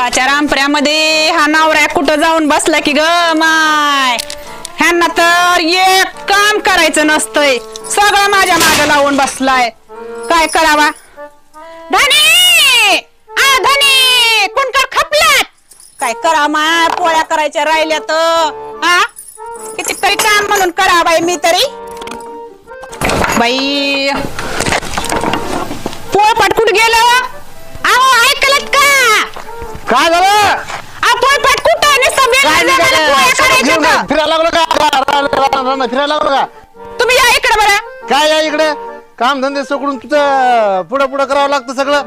सुखाच्या रामपुऱ्यामध्ये हा नवरा कुठं जाऊन बसला की ग माय. ह्यांना तर एक काम करायचं नसतंय, सगळं माझ्या मागे लावून बसलाय. काय करावा? धनी आ धनी कुणकर खपलात. काय करा माय, पोळ्या करायच्या राहिल्या तर हा किती तरी काम म्हणून करा बाई. मी तरी बाई पोळपाट कुठं गेलं? अहो ऐकलत का? काय झालं? पोळपाट कुठं? फिरायला लागलो का? फिरायला लागलो का? तुम्ही या इकडे बरं. काय या इकडे? काम धंदे सोडून तुझं पुढं पुढं करावं लागतं सगळं.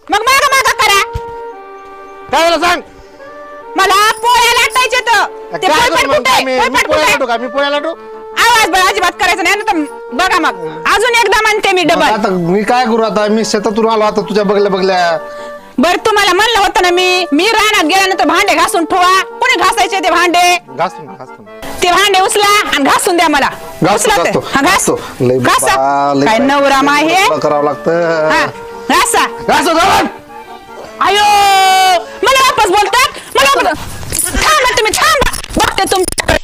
मग मागा मागा करा. काय झालं सांग मला. पोळ्या लाटायचे तर ते पोळपाट कुठे? मी पोळ्या लाटू. आवाज बरं अजिबात करायचं नाही ना. तर बघा मग अजून एकदा म्हणते मी डबल. आता मी काय करू? आता मी शेतातून आलो, आता तुझ्या बघल्या बघल्या. बर तुम्हाला म्हणलं होतं ना मी रानात गेल्यानंतर भांडे घासून ठेवा. कोणी घासायचे ते भांडे? घासून ते भांडे उचला आणि घासून द्या मला. काय नवरा माहे करावं लागतं. घासा घासो जाऊन. अयो मला वापस बोलतात. मला थांबा तुम्ही, थांबा बघते तुमच्याकडे.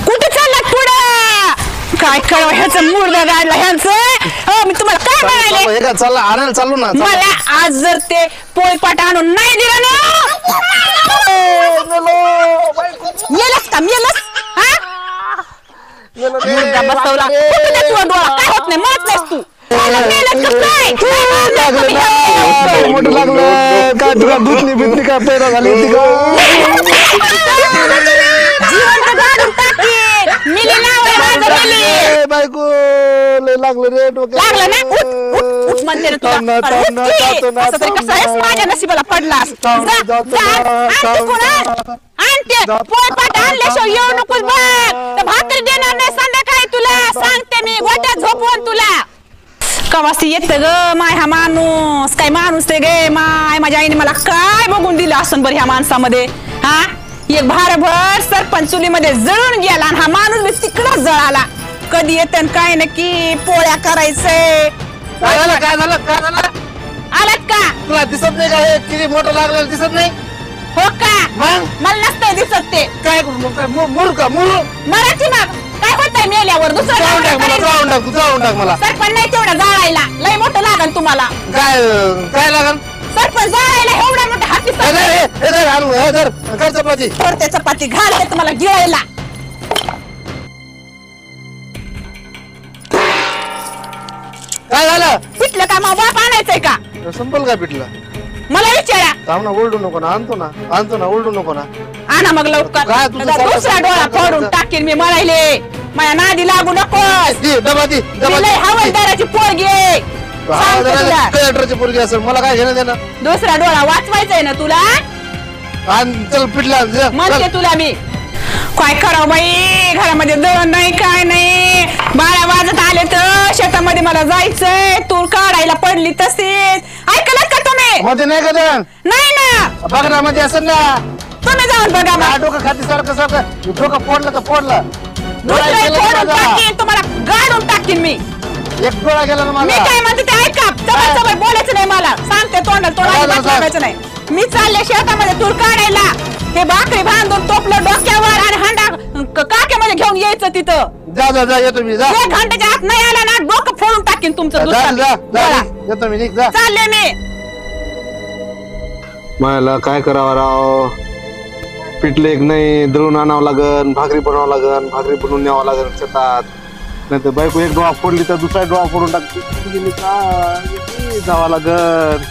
कुठे चाललात पुढं? काय कळव ह्याचं मुर्दा गाडला ह्यांचं. मी तुम्हाला काय म्हणाले? चालला आणायला चालू ना. मला आज जर ते पोळपाट आणून नाही दिलं ना, मेलच का मेलच? बसवला काय होत नाही, म्हणत नाहीस तू. मोठं लागलं काय? तुला धुतली बितली काय? पैदा झाली होती का? बायको लय लागलं रे डोक्यात. लागलं ना? उठ म्हणते माझ्या नशिबाला पडलास. पोळपाट आणल्याशिवाय येऊ नकोस बघ. भाकरी देणार नाही संध्याकाळी तुला सांगते मी. गोट्यात झोपवून तुला कवासी येत ग माय. हा माणूस काय माणूस ते गे माय. माझ्या आईने मला काय बघून दिलं असं बरं ह्या माणसामध्ये. हा एक भारभर सरपंच चुलीमध्ये जळून गेला आणि हा माणूस बी तिकडच जळाला. कधी येत काय नक्की पोळ्या करायचंय. काय झालं? काय झालं? काय झालं? आलात का? तुला दिसत नाही का हे किती मोठं लागलेलं दिसत नाही? हो का? मला नसतंय दिसत ते. काय मुरू का मुरू? मराठी मग काय होतंय मेल्यावर? दुसरं जाऊन टाक मला. सरपंच नाही तेवढं जाळायला लय मोठं लागल तुम्हाला. काय काय लागल? सरपंच जाळायला एवढा मोठा हाती. काय चपाती? त्या चपाती घाल तुम्हाला गिळायला. काय झालं? पिटलं का? मग बाप आणायचंय का? संपल का पिटलं? मला विचारा. थांब ना, ओरडू नको ना. आणतो ना ओरडू नको ना. आणा मग लवकर. काय तुझं दुसरा डोळा फोडून टाकेल मी. म्हणायले माझ्या नादी लागू नकोस. डबा दी. हवालदाराची पोरगी आहे. कलेक्टरची पोरगी असेल, मला काय घेणं देणं? दुसरा डोळा वाचवायचाय ना तुला. चल पिटला म्हणते तुला मी. काय करावं बाई, घरामध्ये दळण नाही काय नाही. 12 वाजत आले तर शेतामध्ये मला जायचंय. तूर काढायला पडली तसेच. ऐकलं का तुम्ही? मध्ये नाही का दळण? नाही ना. बघा मध्ये असेल ना. तुम्ही जाऊन बघा. डोकं खाती सारखं डोकं फोडलं तर फोडलं. तुम्हाला गाडून टाकीन मी. एक डोळा गेला ना मी मला. काय म्हणते ते ऐका. जवळ बोलायचं नाही मला. सांगते तोंडाला बोलायचं नाही. मी चालले शेतामध्ये तूर काढायला. हे भाकरी बांधून टोपलं डोक्यावर आणि हांडा काक्यामध्ये घेऊन यायचं तिथं. जा येतो मी. जा. 1 घंट्याच्या आत नाही आला ना डोकं फोडून टाकीन तुमचं. येतो मी. जा. चालले मी. मला काय करावं राव? पिठले एक नाही, दळून आणावं लागन, भाकरी बनवावं लागन, भाकरी बनवून न्यावं लागन शेतात. नाही तर बायको एक डोळा फोडली तर दुसरा डोळा फोडून टाकते. गेली का जावं लागन.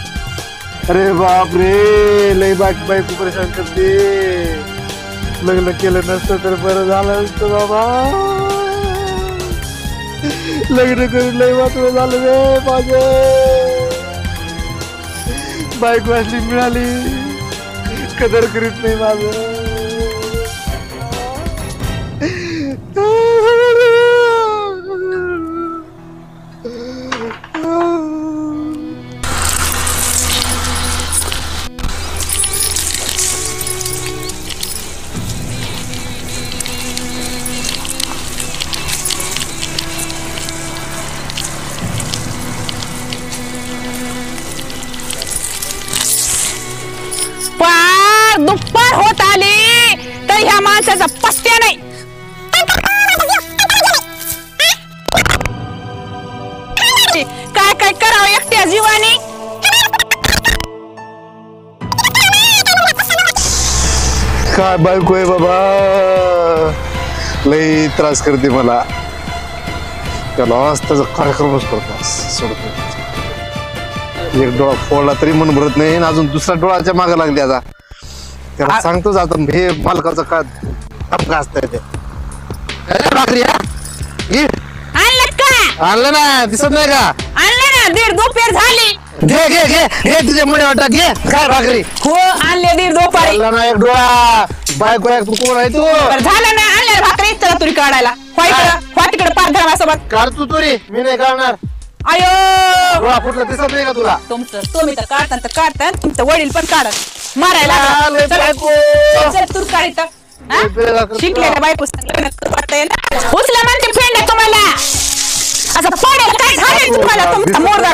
अरे बाप रे, लय बायको परेशान करते. लग्न केलं नसतं तर बरं झालं असतं बाबा. लग्न करून लय वाटलं झालं रे माझं. बायको असली मिळाली, कदर करीत नाही माझं. माणसाचा पस्त्या नाही. काय काय करावं एकट्या जीवानी. काय बायको आहे बाबा, लई त्रास करते मला. त्याला त्याचा कार्यक्रमच करतो सोडतो. एक डोळा फोडला तरी मन भरत नाही, अजून दुसरा डोळाच्या मागे लागली. आता त्याला सांगतोच आता हे मालकाचं काय असतंय ते. भाकरी आणलं का? आणलं ना, दिसत नाही का? आणलं ना, दीड दुपार झाली. घे घे घे घे तुझ्या मुळे वाटत घे. काय भाकरी? हो आणले दीड दुपारी. ना एक डोळा बायको आहे. तू कोण आहे तू? झालं ना, आणल्या भाकरी. चला तुरी काढायला. तिकडे पाच धर्मासोबत काढ तू तुरी, मी नाही काढणार. अयो डोळा फुटला दिसत नाही का तुला? तुम्ही तर काढता तुमचं वडील पण काढत मारायला. तूर काढित शिकलेल्या बायको उचला म्हणते फेंड्या तुम्हाला. असं पडेल काय झालं तुम्हाला? तुमचा मोरगा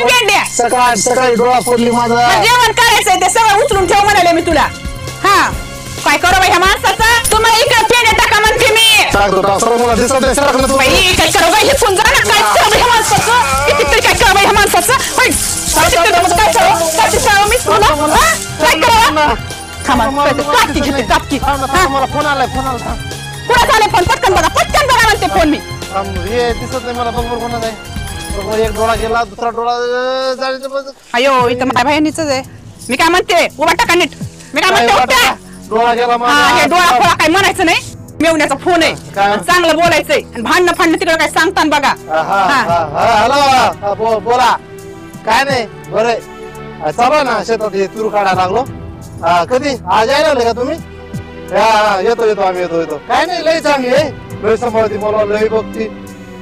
फेंड्या. सकाळ सकाळी डोळा फोडली माझा. जेवण करायचंय ते सगळं उचलून ठेव म्हणाले मी तुला. हा काय करू बाई ह्या माणसाचा? तुम्हाला इकडे फेंड्या टाका म्हणते मी. मला दिसत नाही. काय करू बाई हे फोन जा ना. काय करू बाई ह्या माणसाचं? कितीतरी काय करू बाई ह्या माणसाचं? काय करू मी तुला? काय करू? कापकी घेते कापकी. मला फोन आलाय. कुणाच आले फोन? पटकन बघा म्हणते फोन मी. हे दिसत नाही मला. बरोबर कोणाच आहे? एक डोळा गेला, दुसरा डोळा जायचं. अयो इथं माझ्या बहिणीच आहे. मी काय म्हणते उभा टाका नीट. मी काय म्हणते डोळा गेला. हे डोळा फोळा काय म्हणायचं नाही. मेवण्याचा फोन आहे, चांगलं बोलायचंय. भांडणं फांडणं तिकडे काय सांगता बघा. हॅलो बोला. काय नाही बरं चला ना, शेतात हे तूर काढायला लागलो. कधी आज यायला लागले का तुम्ही? येतो आम्ही येतो. काय नाही, लय चांगली आहे. लय सांभाळती मला, लय बघती.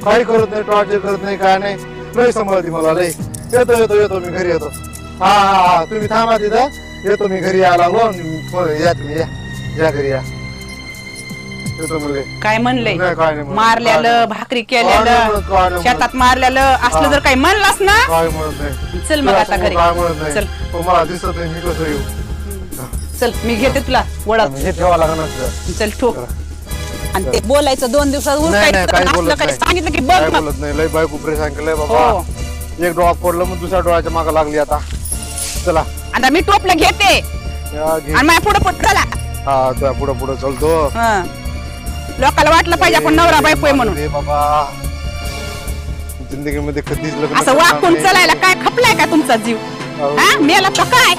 काही करत नाही, टॉर्चर करत नाही, काय नाही. लय सांभाळती मला लय. येतो मी घरी येतो. हा तुम्ही थांबा तिथं. येतो मी घरी यायला लागलो. या तुम्ही या घरी या. येतो मुले. काय म्हणलंय? काय नाही मारल्यालं, भाकरी केलेलं, शेतात मारल्यालं असलं जर काही म्हणलास ना. काय म्हणत नाही. चल मग आता घरी. काय म्हणत नाही. चल मला दिसत नाही, मी कसं येऊ? चल मी घेते तुला वडा. हे ठेवा लागणार. चल ठोक. आणि ते बोलायचं 2 दिवसात सांगितलं की बघ मग. बोलत नाही. लय बायको परेशान केलंय बाबा. एक डोळा फोडलं मग दुसऱ्या डोळ्याच्या मागे लागली. आता चला आता मी टोपलं घेते आणि माझ्या पुढे चला. हा तुझ्या पुढे चलतो. लोकांना वाटलं पाहिजे आपण नवरा बायको आहे म्हणून. बाबा जिंदगीमध्ये कधीच लग्न असं वाकून चलायला काय खपलाय का तुमचा जीव? हा मेला तर काय?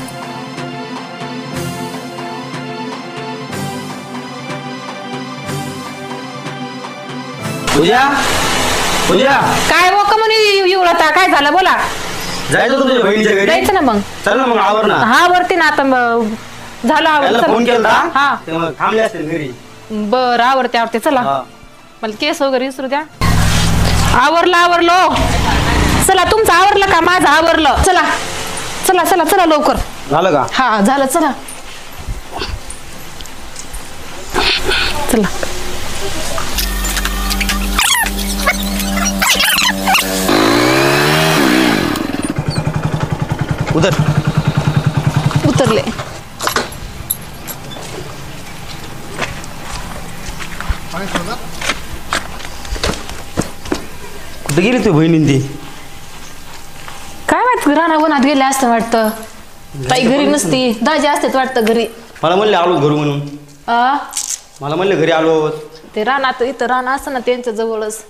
पूजा काय हो का म्हणे एवढा काय झालं बोला. जायचं तुझ्या बहिणीच्या घरी. जायचं ना मग. चल ना मग आवर ना. हा वरती ना आता झालं आवडतं. फोन केला हा थांबले असतील घरी. बरं आवडते चला. मला केस वगैरे विसरू द्या. आवरलो. चला तुमचं आवरलं का? माझं आवरलं. चला लवकर. झालं का? हा झालं. चला उतरले. कुठे गेली तू बहिणी ती? काय माहित राणा वनात गेले असतं वाटतं. काही घरी नसती. दाजी असतात वाटतं घरी. मला म्हणले आलो घरू म्हणून. मला म्हणले घरी आलो. ते रानात इथं राणा असतं ना त्यांच्या जवळच.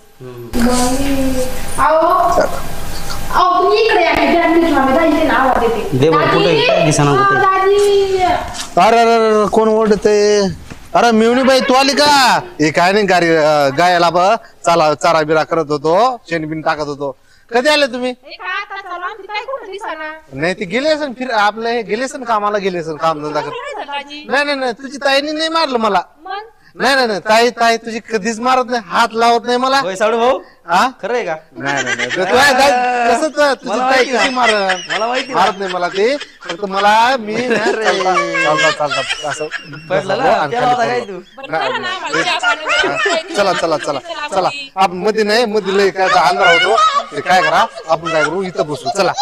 अरे कोण ओढते? अरे मिवणी बाई तू आली का? हे काय नाही गायला चारा बिरा करत होतो, शेण बिन टाकत होतो. कधी आले तुम्ही? नाही ते गेले असेल फिर आपलं हे गेले असेल कामाला गेले असेल काम धंदा करत. नाही तुझी ताईने नाही मारलं मला. नाही ताई तुझी कधीच मारत नाही, हात लावत नाही मला. भाऊ खरं आहे का? नाही तुझी ताई कशी मारत नाही मला. ते फक्त मला मी चालतात असं. चला आपण मध्ये नाही, मध्ये लय काय अंधार होतो. ते काय करा आपण काय करू इथं बसू. चला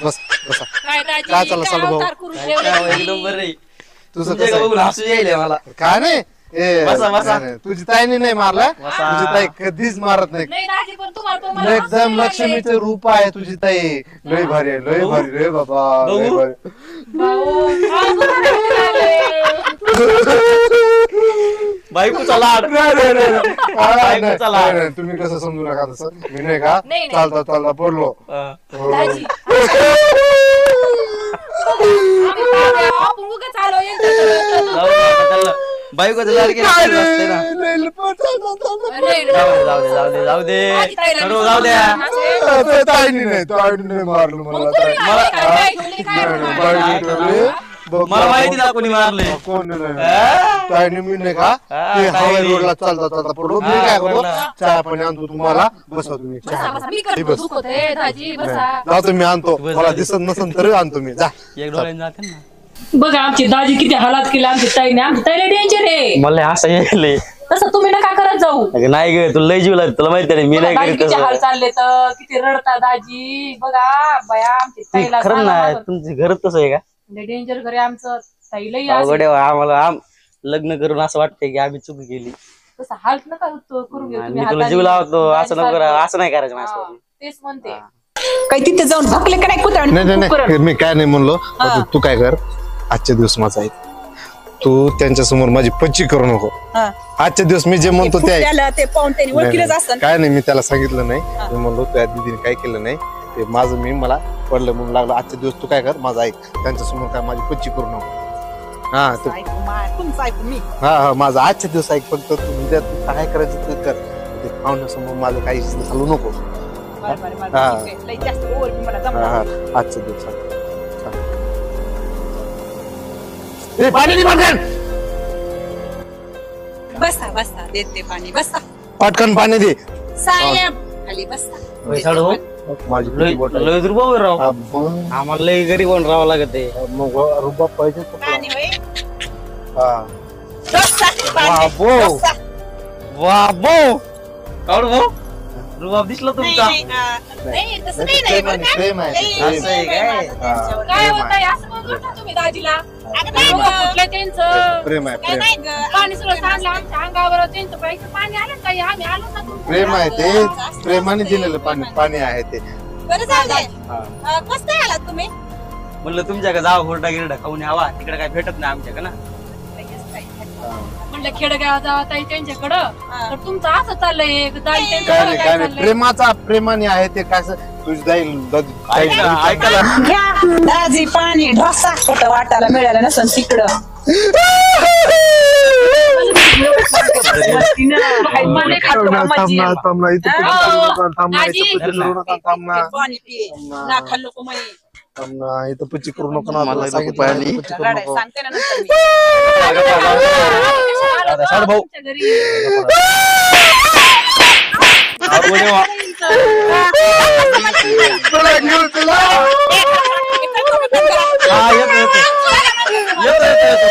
बसा काय. चला साडू भाऊ एकदम बरं. तुझं तुमच्या कसं बघून हसू येईल मला. काय नाही बसा, बसा. तुझी ताईने नाही मारला तुझी ताई कधीच मारत नाही नाही दाजी पण तुम्हाला पण मला एकदम हसायला लक्ष्मीचं रूप आहे तुझी ताई लय भारी आहे लय भारी रे बाबा लय बघू. भारी बायकोचा लाड. नाही, नाही, नाही, नाही. नाही, बायकोचा लाड. नाही, नाही, तुम्ही कसं समजू नका तसं मी नाही का नाही, नाही. चालता चालता पडलो हा. हो. दाजी आपण उगाच आलो यांच्याकडे. जाऊ दे आता त्याला. बायकोचा लाड केला काय तरी असते ना. नाही, नाही, चालता, चालता. अरे, जाऊ दे माझी ताईला सर्व जाऊ द्या. ते ताईने नाही ताईने नाही मारलं मला मग कोणी मारलं? काय ठेवले? काय नाही, नाही, मारलं? बाईने ठेवले. बघ, मला माहिती ना कोणी मारले. कोण नाही ताईने मी नाही का ते हवाई रोडला चालता चालता पडलो मी काय करतो चहा पाणी आणतो तुम्हाला बसा तुम्ही बसा, चहा बसा. मी हे करतो बस. दुखत आहे दाजी बसा. जातो मी आणतो बस मला झाली. दिसत नसन तरी आणतो मी जा एक डोळ्याने जाते ना. बघा आमची दाजी किती हालात केली आमची ताईने आमची ताईला डेंजर आहे मला असं येईल. तसं तुम्ही नका करत जाऊ नाही ग तुला लय जीव लागतो तुला माहिती नाही मी बघा, नाही दाजी करीत किती हाल तसं. चालले तर किती रडता दाजी बघा बया आमची ती ताईला खरं नाही तुमचं घर तसं आहे का डेंजर घरी आमचं ताईलाही अवघड असं आहे आम्हाला लग्न करून असं वाटतंय की आम्ही चूक केली. तसं हाल नका करून घेऊ मी तुम्ही तुला हाताने. जीव लावतो असं नको दाजी करा सारखं. असं नाही करायचं हा, माझ्यासोबत. तेच म्हणते काही तिथे जाऊन भकले का नाही कुत्रा नाही नाही नाही मी काय नाही म्हणलो तू काय कर आजच्या दिवस माझा ऐक तू त्यांच्या समोर माझी पच्ची करू नको आजच्या दिवस मी जे म्हणतो ते ऐक. ते पाहून त्यांनी नाही, ओळखीलंच नाही. असतं काय नाही मी त्याला सांगितलं नाही मी म्हणलो तुझ्या दीदीने काय केलं नाही ते माझं मी मला पडलं म्हणून लागलं आजच्या दिवस तू काय कर माझं ऐक त्यांच्या समोर काय माझी पच्ची करू नको हा तू तुमचं ऐकून मी हा माझं आजच्या दिवस ऐक फक्त तू उद्या तू काय करायचं ते कर ते पाहुण्यासमोर माझं काही घालू नको हा. लई जास्त ओव्हर मला हा, जमणार हा. आजच्या दिवसात ए, पाणी दे पटकन बसा बसा देते पाणी बसा पटकन पाणी दे साहेब खाली बसा पैसाड हो. माझी लय किती बॉटल लय दुर्भाव आहे राव अब्बा, आम्हाला लय गरीब होऊन राहावं लागत आहे. मग रुबाब पाहिजे का? पाणी होय हा. बसा पाणी बाबो. बसा. बाबो काढ भाऊ रुबाब दिसला नाही, तुमचा नाही, नाही, तसं नाही, नाही, प्रेम आहे, बघा. प्रेम आहे, लई प्रेम. असं आहे प्रेम काय? आहे त्यांच्यावर. काय प्रेम होत आहे. असं म्हणत होता तुम्ही दाजीला अगं नाही बघा, गं. कुठलं त्यांचं प्रेम आहे काय प्रेम नाही गं. पाणी सगळं सांडलं आमच्या अंगावर त्यांचं पैसे पाणी आलं काही आम्ही आलो ना तुमच्या प्रेम आहे ते असं प्रेमाने असते, दिलेलं पाणी पाणी आहे ते बरं जाऊ दे हा. कसं काय आलात तुम्ही म्हणलं तुमच्याकडे जावा हुरडा गिरडा खाऊन यावा तिकडे काय भेटत नाही आमच्याकडे ना म्हणलं खेडगाव जावा ताई त्यांच्याकडं तर तुमचं असं चाललंय दाजी काय त्यांच्याकडं नाही काय काय नाही चाललंय प्रेमाचा प्रेमाने आहे ते काय तुझी जाईल ऐकायला घ्या दाजी पाणी ढोसा कुठं वाटायला मिळालं नसन तिकडं मला खातो का मज्जी? पाणी पिये ना खाल्लो को मी इथं पच्ची करू नको ना मला तुला नको सांगितलं पाणी. ना, पच्ची करू रडाय नको. सांगते ना नंतर मी साडू भाऊ तुमच्या घरी तुला घेऊन तुला हा येतो येतो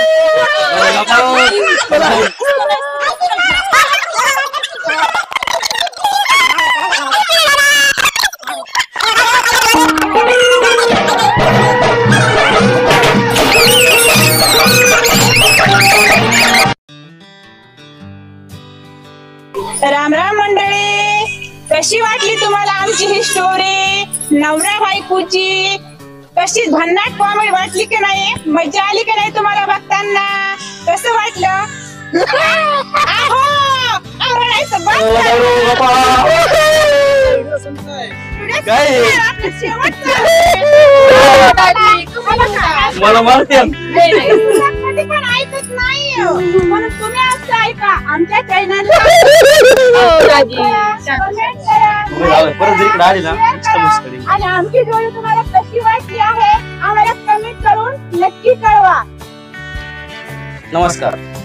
राम राम मंडळी कशी वाटली तुम्हाला आमची ही स्टोरी नवरा बायकोची कशी भन्नाट कॉमेडी वाटली की नाही मजा आली की नाही तुम्हाला बघताना कसं वाटलं आहो, रडायचं बंद करा. काय? शेवटचं. मला मारते कधी पण ऐकत नाही म्हणून तुम्ही असं ऐका आमच्या चॅनलला परत जर इकडे आली ना नुसतं मस्करी. आणि आमची जोडी तुम्हाला कशी वाटली आहे आम्हाला कमेंट करून नक्की कळवा नमस्कार